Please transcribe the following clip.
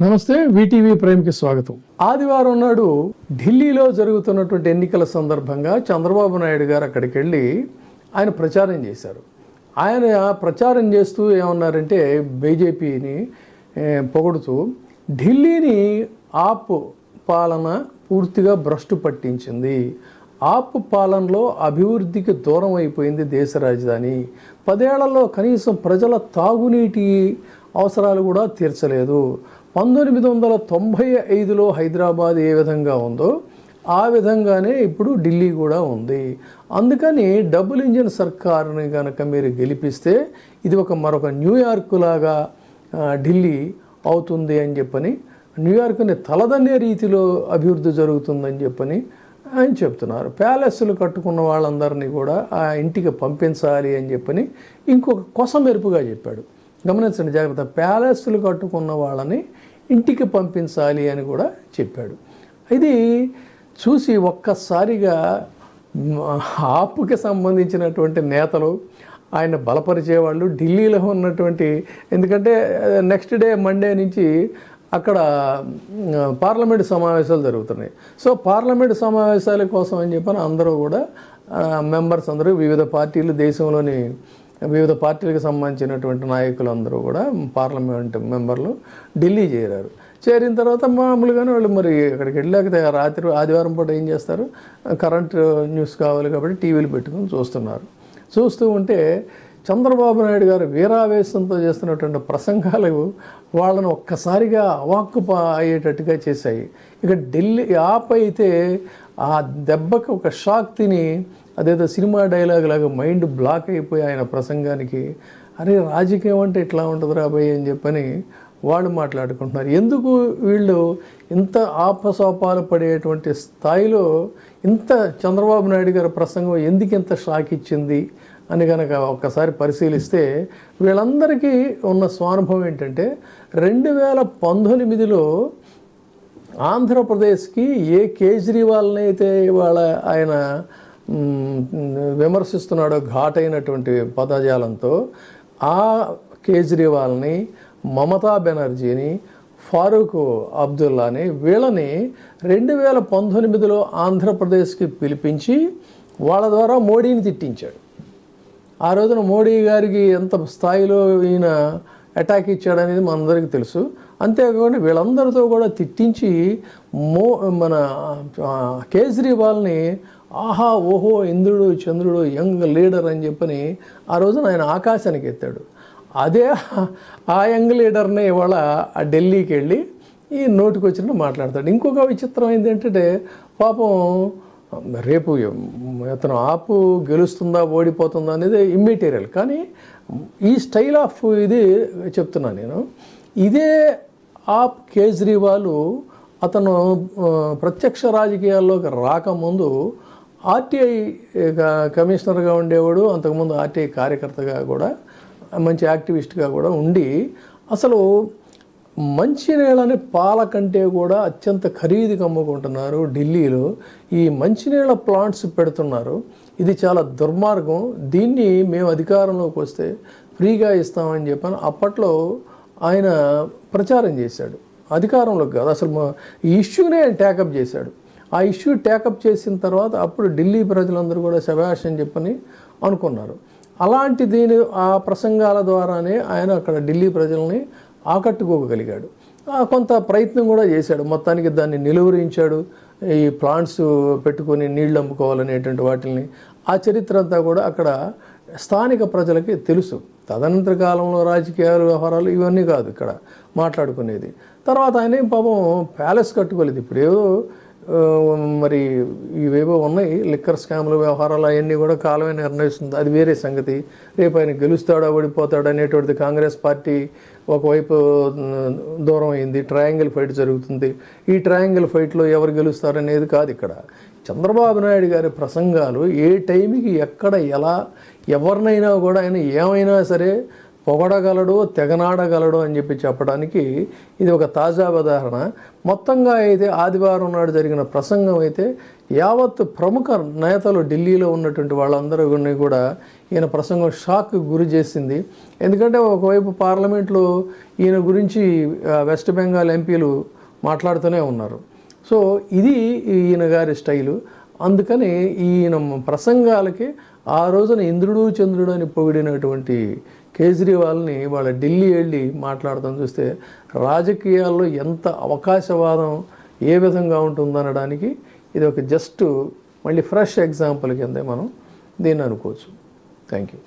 నమస్తే, వీటీవీ ప్రైమ్కి స్వాగతం. ఆదివారం నాడు ఢిల్లీలో జరుగుతున్నటువంటి ఎన్నికల సందర్భంగా చంద్రబాబు నాయుడు గారు అక్కడికి వెళ్ళి ఆయన ప్రచారం చేశారు. ఆయన ప్రచారం చేస్తూ ఏమన్నారంటే బీజేపీని పొగుడుతూ ఢిల్లీని ఆప్ పాలన పూర్తిగా భ్రష్టు పట్టించింది, ఆప్ పాలనలో అభివృద్ధికి దూరం అయిపోయింది దేశ రాజధాని, 10 ఏళ్లలో కనీసం ప్రజల తాగునీటి అవసరాలు కూడా తీర్చలేదు, 1995లో హైదరాబాద్ ఏ విధంగా ఉందో ఆ విధంగానే ఇప్పుడు ఢిల్లీ కూడా ఉంది. అందుకని డబుల్ ఇంజిన్ సర్కారుని కనుక మీరు గెలిపిస్తే ఇది మరొక న్యూయార్క్ లాగా ఢిల్లీ అవుతుంది అని చెప్పని, న్యూయార్క్ని తలదన్నే రీతిలో అభివృద్ధి జరుగుతుందని చెప్పని ఆయన చెప్తున్నారు. ప్యాలెస్లు కట్టుకున్న వాళ్ళందరినీ కూడా ఆ ఇంటికి పంపించాలి అని చెప్పని ఇంకొక కొసమెరుపుగా చెప్పాడు. గమనించండి జాగ్రత్త, ప్యాలెస్లు కట్టుకున్న వాళ్ళని ఇంటికి పంపించాలి అని కూడా చెప్పాడు. ఇది చూసి ఒక్కసారిగా ఆపుకి సంబంధించినటువంటి నేతలు, ఆయన బలపరిచేవాళ్ళు ఢిల్లీలో ఉన్నటువంటి, ఎందుకంటే నెక్స్ట్ డే మండే నుంచి అక్కడ పార్లమెంటు సమావేశాలు జరుగుతున్నాయి. సో పార్లమెంటు సమావేశాల కోసం అని చెప్పని అందరూ కూడా మెంబర్స్ అందరూ వివిధ పార్టీలు, దేశంలోని వివిధ పార్టీలకు సంబంధించినటువంటి నాయకులందరూ కూడా పార్లమెంట్ మెంబర్లు ఢిల్లీ చేరారు. చేరిన తర్వాత మామూలుగానే వాళ్ళు మరి అక్కడికి వెళ్ళాక రాత్రి ఆదివారం పూట ఏం చేస్తారు, కరెంట్ న్యూస్ కావాలి కాబట్టి టీవీలు పెట్టుకుని చూస్తున్నారు. చూస్తూ ఉంటే చంద్రబాబు నాయుడు గారు వీరావేశంతో చేస్తున్నటువంటి ప్రసంగాలు వాళ్ళను ఒక్కసారిగా అవాక్కు అయ్యేటట్టుగా చేశాయి. ఇక ఢిల్లీ ఆప్ అయితే ఆ దెబ్బకి ఒక షాక్ తిని అదేదో సినిమా డైలాగ్ లాగా మైండ్ బ్లాక్ అయిపోయి ఆయన ప్రసంగానికి, అరే రాజకీయం అంటే ఇట్లా ఉంటుంది రాబోయే అని చెప్పని వాళ్ళు మాట్లాడుకుంటున్నారు. ఎందుకు వీళ్ళు ఇంత ఆపసోపాలు పడేటువంటి స్థాయిలో ఇంత చంద్రబాబు నాయుడు గారి ప్రసంగం ఎందుకు ఇంత షాక్ ఇచ్చింది అని కనుక ఒక్కసారి పరిశీలిస్తే వీళ్ళందరికీ ఉన్న స్వానుభవం ఏంటంటే 2019లో ఆంధ్రప్రదేశ్కి ఏ కేజ్రీవాల్ని అయితే ఇవాళ ఆయన విమర్శిస్తున్నాడో ఘాటైనటువంటి పదజాలంతో, ఆ కేజ్రీవాల్ని, మమతా బెనర్జీని, ఫారూక్ అబ్దుల్లాని, వీళ్ళని 2019లో ఆంధ్రప్రదేశ్కి పిలిపించి వాళ్ళ ద్వారా మోడీని తిట్టించాడు. ఆ రోజున మోడీ గారికి ఎంత స్థాయిలో ఈయన అటాక్ ఇచ్చాడనేది మనందరికీ తెలుసు. అంతేకాకుండా వీళ్ళందరితో కూడా తిట్టించి మన కేజ్రీవాల్ని ఆహా ఓహో ఇంద్రుడు చంద్రుడు యంగ్ లీడర్ అని చెప్పని ఆ రోజున ఆయన ఆకాశానికి ఎత్తాడు. అదే ఆ యంగ్ లీడర్ని ఇవాళ ఆ ఢిల్లీకి వెళ్ళి ఈ నోటికి వచ్చినట్టు మాట్లాడతాడు. ఇంకొక విచిత్రం ఏంటంటే పాపం రేపు అతను ఆపు గెలుస్తుందా ఓడిపోతుందా అనేది ఇమ్మెటీరియల్, కానీ ఈ స్టైల్ ఆఫ్ ఇది చెప్తున్నాను నేను. ఇదే ఆప్ కేజ్రీవాల్ అతను ప్రత్యక్ష రాజకీయాల్లోకి రాకముందు ఆర్టీఐ కమిషనర్గా ఉండేవాడు, అంతకుముందు ఆర్టీఐ కార్యకర్తగా కూడా మంచి యాక్టివిస్ట్గా కూడా ఉండి అసలు మంచినీళ్ళని పాల కంటే కూడా అత్యంత ఖరీదుగా అమ్ముకుంటున్నారు ఢిల్లీలో. ఈ మంచినీళ్ళ ప్లాంట్స్ పెడుతున్నారు, ఇది చాలా దుర్మార్గం, దీన్ని మేము అధికారంలోకి వస్తే ఫ్రీగా ఇస్తామని చెప్పని అప్పట్లో ఆయన ప్రచారం చేశాడు. అధికారంలోకి కాదు, అసలు ఈ ఇష్యూనే ఆయన ట్యాకప్ చేశాడు. ఆ ఇష్యూ ట్యాకప్ చేసిన తర్వాత అప్పుడు ఢిల్లీ ప్రజలందరూ కూడా శభాష్ అని చెప్పని అనుకున్నారు. అలాంటి ఆ ప్రసంగాల ద్వారానే ఆయన అక్కడ ఢిల్లీ ప్రజల్ని ఆకట్టుకోగలిగాడు. కొంత ప్రయత్నం కూడా చేశాడు, మొత్తానికి దాన్ని నిలువరించాడు. ఈ ప్లాంట్స్ పెట్టుకొని నీళ్లు అమ్ముకోవాలనేటువంటి వాటిని, ఆ చరిత్ర అంతా కూడా అక్కడ స్థానిక ప్రజలకి తెలుసు. తదనంతర కాలంలో రాజకీయాలు, వ్యవహారాలు ఇవన్నీ కాదు ఇక్కడ మాట్లాడుకునేది. తర్వాత ఆయన పాపం ప్యాలెస్ కట్టుకోలేదు. ఇప్పుడేవో మరి ఇవేవో ఉన్నాయి లిక్కర్ స్కామ్లు, వ్యవహారాలు అవన్నీ కూడా కాలమే నిర్ణయిస్తుంది, అది వేరే సంగతి. రేపు ఆయన గెలుస్తాడా ఓడిపోతాడా అనేటువంటిది కాంగ్రెస్ పార్టీ ఒకవైపు దూరం అయింది, ట్రయాంగిల్ ఫైట్ జరుగుతుంది. ఈ ట్రయాంగిల్ ఫైట్లో ఎవరు గెలుస్తారనేది కాదు ఇక్కడ. చంద్రబాబు నాయుడు గారి ప్రసంగాలు ఏ టైంకి ఎక్కడ ఎలా ఎవరినైనా కూడా ఆయన ఏమైనా సరే పొగడగలడు, తెగనాడగలడు అని చెప్పడానికి ఇది ఒక తాజా ఉదాహరణ. మొత్తంగా అయితే ఆదివారం నాడు జరిగిన ప్రసంగం అయితే యావత్ ప్రముఖ నేతలు ఢిల్లీలో ఉన్నటువంటి వాళ్ళందరినీ కూడా ఈయన ప్రసంగం షాక్కి గురి చేసింది. ఎందుకంటే ఒకవైపు పార్లమెంట్లో ఈయన గురించి వెస్ట్ బెంగాల్ ఎంపీలు మాట్లాడుతూనే ఉన్నారు. సో ఇది ఈయన గారి స్టైలు. అందుకని ఈయన ప్రసంగాలకి ఆ రోజున ఇంద్రుడు చంద్రుడు అని పొగిడినటువంటి కేజ్రీవాల్ని వాళ్ళ ఢిల్లీ వెళ్ళి మాట్లాడతాం చూస్తే రాజకీయాల్లో ఎంత అవకాశవాదం ఏ విధంగా ఉంటుందనడానికి ఇది ఒక జస్ట్ మళ్ళీ ఫ్రెష్ ఎగ్జాంపుల్ కిందే మనం దీన్ని అనుకోవచ్చు. Thank you.